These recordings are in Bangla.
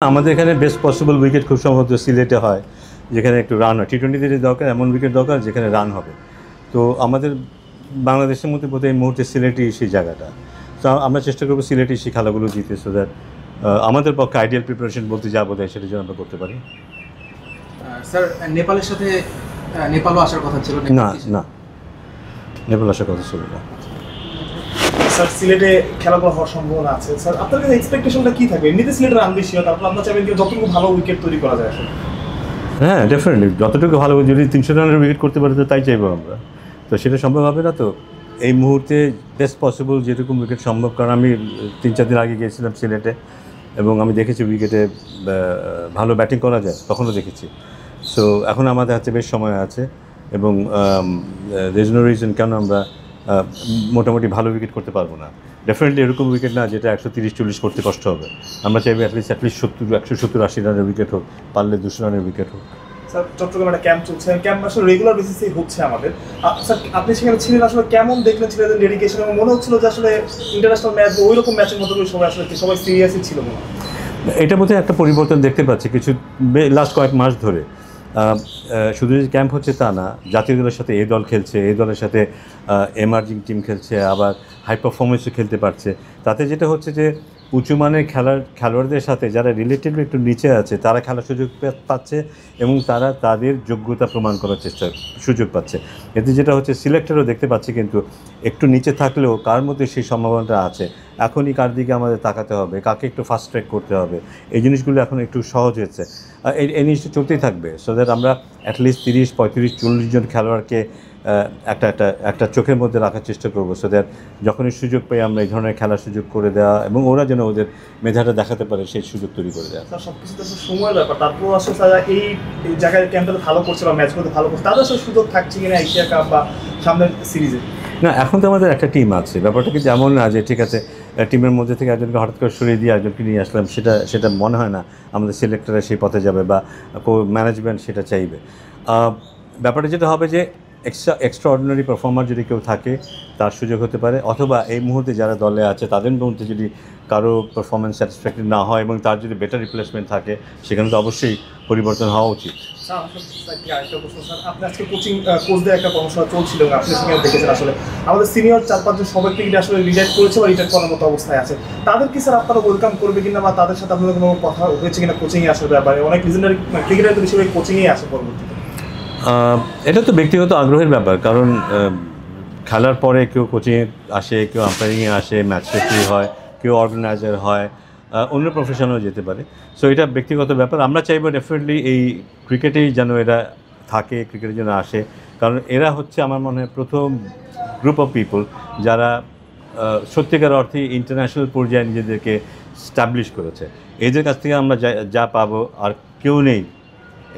আমাদের এখানে বেস্ট পসিবল উইকেট খুব সম্ভবত সিলেটে হয়, যেখানে একটু রান হয়। টি-20তে যে দরকার এমন উইকেট দরকার যেখানে রান হবে। তো আমাদের বাংলাদেশের মধ্যে বোধহয় এই মুহূর্তে সিলেটই সেই জায়গাটা। তো আমরা চেষ্টা করবো সিলেটে সেই খেলাগুলো জিতে, সো দ্যাট আমাদের পক্ষে আইডিয়াল প্রিপারেশন বলতে যা বোধ হয় সেটা যেন আমরা করতে পারি। স্যার, নেপালের সাথে নেপালও আসার কথা ছিল? না, নেপাল আসার কথা ছিল না। স্যার, সিলেটে খেলাগুলো হওয়ার সম্ভাবনা আছে। স্যার, আপনার কাছে এক্সপেকটেশনটা কী থাকবে? এমনিতে সিলেটের রান বেশি হয়, তারপর আপনার চাইবেন কি যতটুকু ভালো উইকেট তৈরি করা যায় আসলে? হ্যাঁ, ডেফিনেটলি যতটুকু ভালো, যদি 300 রানের উইকেট করতে পারে তো তাই চাইবো আমরা। তো সেটা সম্ভব হবে না তো এই মুহূর্তে বেস্ট পসিবল যেরকম উইকেট সম্ভব, কারণ আমি 3-4 দিন আগে গিয়েছিলাম সিলেটে এবং আমি দেখেছি উইকেটে ভালো ব্যাটিং করা যায়, তখনও দেখেছি। সো এখন আমাদের হাতে বেশ সময় আছে এবং দের ইজ নো রিজন কেন আমরা মোটামুটি ভালো উইকেট করতে পারবো না। ডেফিনেটলি এরকম উইকেট না যেটা 130-140 করতে কষ্ট হবে। আমরা চাইবো অ্যাটলিস্ট 170-180 রানের উইকেট হোক, পারলে 200 রানের উইকেট হোক। স্যার, চট্টগ্রামে একটা ক্যাম্প চলছে, ক্যাম্প আসলে রেগুলার বেসিসেই হচ্ছে আমাদের। স্যার, আপনি সেখানে ছিলেন, আসলে কেমন দেখলেন ছেলেদের ডেডিকেশন? এবং মনে হচ্ছিল যে আসলে ইন্টারন্যাশনাল ম্যাচ ওই রকম ম্যাচের মতো করে সবাই সিরিয়াসই ছিল মনে হয়। এটা বোধহয় একটা পরিবর্তন দেখতে পাচ্ছি কিছু লাস্ট কয়েক মাস ধরে। শুধু যে ক্যাম্প হচ্ছে তা না, জাতীয় দলের সাথে এই দল খেলছে, এই দলের সাথে এমার্জিং টিম খেলছে, আবার হাই পারফরমেন্সও খেলতে পারছে। তাতে যেটা হচ্ছে যে উঁচু মানের খেলোয়াড়দের সাথে যারা রিলেটিভলি একটু নিচে আছে তারা খেলার সুযোগ পাচ্ছে এবং তারা তাদের যোগ্যতা প্রমাণ করার সুযোগ পাচ্ছে। এতে যেটা হচ্ছে সিলেক্টরও দেখতে পাচ্ছি কিন্তু একটু নিচে থাকলেও কার মধ্যে সেই সম্ভাবনাটা আছে, এখনই কার দিকে আমাদের তাকাতে হবে, কাকে একটু ফাস্ট ট্র্যাক করতে হবে, এই জিনিসগুলো এখন একটু সহজ হয়েছে। এই জিনিসটা চলতেই থাকবে, সো দ্যাট আমরা অ্যাটলিস্ট 30, 35, 40 জন খেলোয়াড়কে একটা চোখের মধ্যে রাখার চেষ্টা করবো, সো দ্যাট যখনই সুযোগ পাই আমরা এই ধরনের খেলার সুযোগ করে দেওয়া এবং ওরা যেন ওদের মেধাটা দেখাতে পারে সেই সুযোগ তৈরি করে দেওয়া। স্যার, সব কিছু তো সময়ের ব্যাপার। তারপর আসলে তারা এই জায়গায় ক্যাম্পটাতে ভালো করছে বা ম্যাচগুলোতে ভালো করছে, তাদের আসলে সুযোগ থাকছে কিনা এশিয়া কাপ বা সামনের সিরিজে? না, এখন তো আমাদের একটা টিম আছে, ব্যাপারটা কিন্তু এমন না যে ঠিক আছে টিমের মধ্যে থেকে একজনকে হঠাৎ করে সরিয়ে দিয়ে একজনকে নিয়ে আসলাম, সেটা মনে হয় না আমাদের সিলেক্টররা সেই পথে যাবে বা ম্যানেজমেন্ট সেটা চাইবে। ব্যাপারটা যেটা হবে যে এক্সট্রা অর্ডিনারি পারফর্মার যদি কেউ থাকে তার সুযোগ হতে পারে, অথবা এই মুহূর্তে যারা দলে আছে তাদের মধ্যে যদি কারো পারফরমেন্স স্যাটিসফ্যাক্টরি না হয় এবং তার যদি বেটার রিপ্লেসমেন্ট থাকে সেখানে তো অবশ্যই পরিবর্তন হওয়া উচিত। স্যার, আরেকটা প্রশ্ন। স্যার, আপনি আজকে কোচদের একটা কর্মশালা চলছিল এবং আপনি সেখানে দেখেছেন আসলে আমাদের সিনিয়র 4-5 জন সবাই ক্রিকেট আসলে রিটায়ার করেছে বা রিটায়ার করার মতো অবস্থায় আছে। তাদের কি স্যার আপনারা ওয়েলকাম করবে কিনা বা তাদের সাথে আপনাদের কোনো কথা হয়েছে কিনা কোচিংয়ে আসার ব্যাপারে? অনেক লিজেন্ডারি ক্রিকেটার তো বেশিরভাগ কোচিংয়েই আসে পরবর্তীতে। এটা তো ব্যক্তিগত আগ্রহের ব্যাপার, কারণ খেলার পরে কেউ কোচিংয়ে আসে, কেউ আম্পায়ারিংয়ে আসে, ম্যাচ রেফারি হয়, কেউ অর্গানাইজার হয়, অন্য প্রফেশনেও যেতে পারে। সো এটা ব্যক্তিগত ব্যাপার। আমরা চাইবো ডেফিনেটলি এই ক্রিকেটেই যেন এরা থাকে, ক্রিকেটের জন্য আসে, কারণ এরা হচ্ছে আমার মনে হয় প্রথম গ্রুপ অফ পিপল যারা সত্যিকার অর্থে ইন্টারন্যাশনাল পর্যায়ে নিজেদেরকে স্টাবলিশ করেছে। এদের কাছ থেকে আমরা যা পাবো আর কেউ নেই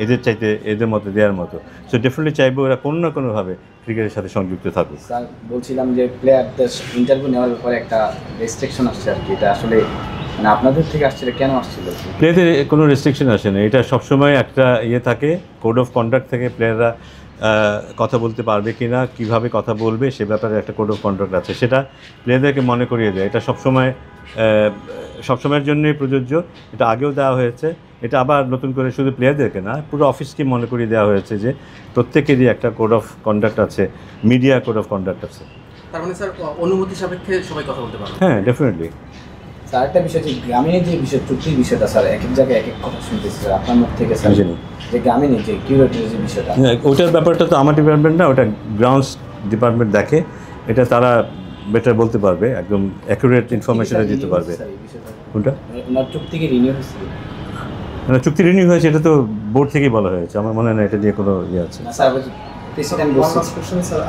এদের চাইতে, এদের মতো দেওয়ার মতো। সো ডেফিনেটলি চাইবো এরা কোনো না কোনোভাবে ক্রিকেটের সাথে সংযুক্ত থাকুক। স্যার, বলছিলাম যে প্লেয়ারদের ইন্টারভিউ নেওয়ার ব্যাপারে একটা রেস্ট্রিকশন আসছে আর কি, এটা আসলে মানে আপনাদের থেকে আসছে, কেন আসছিল? প্লেয়ারদের কোনো রেস্ট্রিকশন আসে না, এটা সবসময় একটা থাকে, কোড অফ কন্ডাক্ট থেকে প্লেয়াররা কথা বলতে পারবে কি না, কীভাবে কথা বলবে সে ব্যাপারে একটা কোড অফ কন্ডাক্ট আছে, সেটা প্লেয়ারদেরকে মনে করিয়ে দেয়। এটা সবসময়ের জন্যই প্রযোজ্য, এটা আগেও দেওয়া হয়েছে, এটা আবার নতুন করে শুধু প্লেয়ারদেরকে না পুরো অফিসকে মনে করিয়ে দেওয়া হয়েছে যে প্রত্যেকেরই একটা কোড অফ কন্ডাক্ট আছে, মিডিয়া কোড অফ কন্ডাক্ট আছে। তার মানে স্যার অনুমতি সাপেক্ষে সবাই কথা বলতে পারবে? হ্যাঁ, ডেফিনেটলি। স্যার, একটা বিষয় যে গ্রামীণের যে বিষয়, চুক্তির বিষয়টা স্যার এক এক জায়গায় এক এক কথা শুনতেছি স্যার আপনার মুখ থেকে। স্যার, যে গ্রামীণের যে কিউরেটের যে বিষয়টা, ওটার ব্যাপারটা তো আমার ডিপার্টমেন্ট না, ওটা গ্রাউন্ডস ডিপার্টমেন্ট দেখে, এটা তারা বেটার বলতে পারবে, একদম অ্যাকুরেট ইনফরমেশনটা দিতে পারবে। কোনটা? ওনার চুক্তি কি রিনিউ হয়েছে? মানে চুক্তি রিনিউ হয়েছে এটা তো বোর্ড থেকেই বলা হয়েছে, আমার মনে হয় না এটা নিয়ে কোনো ইয়ে আছে। স্যার, প্রেসিডেন্ট বলছেন স্যার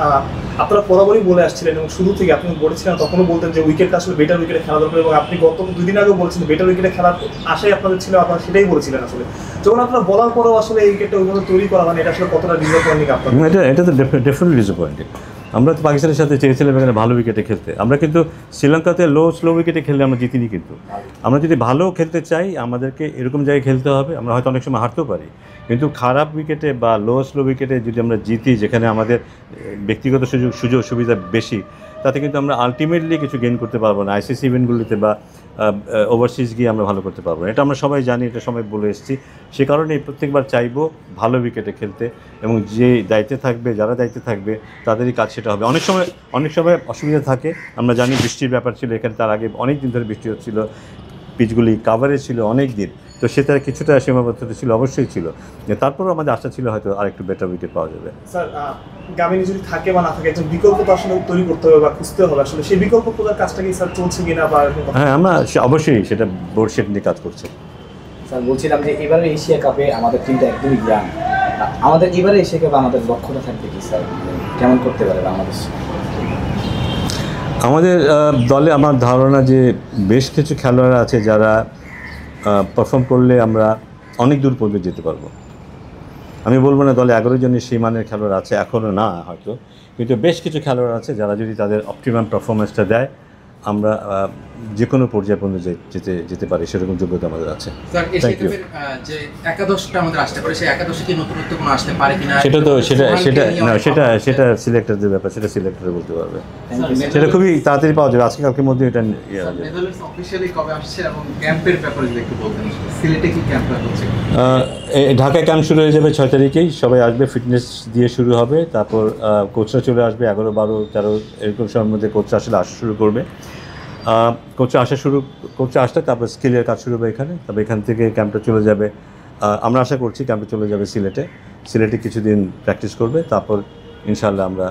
আপনারা বরাবরই বলে আসছিলেন এবং শুরু থেকে আপনি বলেছিলেন, তখনও বলতেন যে উইকেটটা আসলে বেটার উইকেটে খেলা দরকার, এবং আপনি গত 2 দিন আগেও বলছিলেন বেটার উইকেটে খেলার আশাই আপনাদের ছিল, আপনারা সেটাই বলেছিলেন। আসলে যখন আপনারা বলার পরেও আসলে এই উইকেটটা ওইভাবে তৈরি করা মানে এটা আসলে কতটা ডিসঅ্যাপয়েন্টিং আপনাদের? এটা তো ডেফিনেটলি ডিসঅ্যাপয়েন্টিং। আমরা তো পাকিস্তানের সাথে চেয়েছিলাম এখানে ভালো উইকেটে খেলতে, আমরা কিন্তু শ্রীলঙ্কাতে স্লো উইকেটে খেললে আমরা জিতিনি। কিন্তু আমরা যদি ভালো খেলতে চাই আমাদেরকে এরকম জায়গায় খেলতে হবে, আমরা হয়তো অনেক সময় হারতেও পারি, কিন্তু খারাপ উইকেটে বা স্লো উইকেটে যদি আমরা জিতি, যেখানে আমাদের ব্যক্তিগত সুযোগ সুবিধা বেশি, তাতে কিন্তু আমরা আলটিমেটলি কিছু গেইন করতে পারবো না। আইসিসি ইভেন্টগুলিতে বা ওভারসিজ গিয়ে আমরা ভালো করতে পারবো না। এটা আমরা সবাই জানি, এটা সবাই বলে এসেছি। সে কারণে প্রত্যেকবার চাইবো ভালো উইকেটে খেলতে, এবং যে দায়িত্বে থাকবে, যারা দায়িত্বে থাকবে তাদেরই কাজ সেটা হবে। অনেক সময় অসুবিধা থাকে, আমরা জানি বৃষ্টির ব্যাপার ছিল এখানে, তার আগে অনেক দিন ধরে বৃষ্টি হচ্ছিল, পিচগুলি কাভারেজ ছিল অনেক দিন, তো সেটার কিছুটা সীমাবদ্ধতা ছিল, অবশ্যই ছিল। তারপরেও আমাদের আশা ছিল হয়তো আরেকটু বেটার উইকেট পাওয়া যাবে। স্যার গামিনী যদি থাকে বা না থাকে, একজন বিকল্প তো আসলে তৈরি করতে হবে বা খুঁজতে হবে, আসলে সেই বিকল্প খোঁজার কাজটা কি স্যার চলছে কিনা বা এরকম কথা? হ্যাঁ, আমরা অবশ্যই সেটা বোর্ড সেট নিয়ে কাজ করছে। স্যার বলছিলাম যে এবারে এশিয়া কাপে আমাদের টিমটা একদমই ইয়াং, আমাদের এবারে এশিয়া কাপে আমাদের লক্ষ্যটা থাকবে কি স্যার, কেমন করতে পারে বাংলাদেশ? আমাদের দলে আমার ধারণা যে বেশ কিছু খেলোয়াড় আছে যারা পারফর্ম করলে আমরা অনেক দূর পর্যন্ত যেতে পারবো। আমি বলবো না দলে 11 জনের সেই মানের খেলোয়াড় আছে, এখনও না হয়তো, কিন্তু বেশ কিছু খেলোয়াড় আছে যারা যদি তাদের অপটিমাম পারফরমেন্সটা দেয় আমরা যে কোনো পর্যায়ে পর্যন্ত যেতে পারি, সেরকম যোগ্যতা আমাদের আছে। স্যার এশিয়া কাপের যে একাদশটা আমাদের আসতে পারে, সেই একাদশে কি নতুনত্ব কোনো আসতে পারে কিনা সেটা সিলেক্টরদের ব্যাপার, সেটা সিলেক্টর বলতে পারবে। সেটা খুবই তাড়াতাড়ি পাওয়া যাবে, আজকে কালকের মধ্যে এটা ইয়ে হয়ে যাবে। নেদারল্যান্ডস অফিশিয়ালি কবে আসছে এবং ক্যাম্পের ব্যাপারে যদি একটু বলতেন, সিলেটে কি ক্যাম্প হচ্ছে? ঢাকায় ক্যাম্প শুরু হয়ে যাবে 6 তারিখেই, সবাই আসবে, ফিটনেস দিয়ে শুরু হবে, তারপর কোচরা চলে আসবে 11, 12, 13 এরকম সময়ের মধ্যে কোচরা আসলে আসা শুরু করবে। কোচরা আসলে তারপর স্কিলের কাজ শুরু হবে এখানে, তারপর এখান থেকে ক্যাম্পটা চলে যাবে, আমরা আশা করছি ক্যাম্পে চলে যাবে সিলেটে কিছুদিন প্র্যাকটিস করবে, তারপর ইনশাআল্লাহ আমরা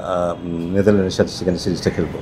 নেদারল্যান্ডের সাথে সেখানে সিরিজটা খেলবো।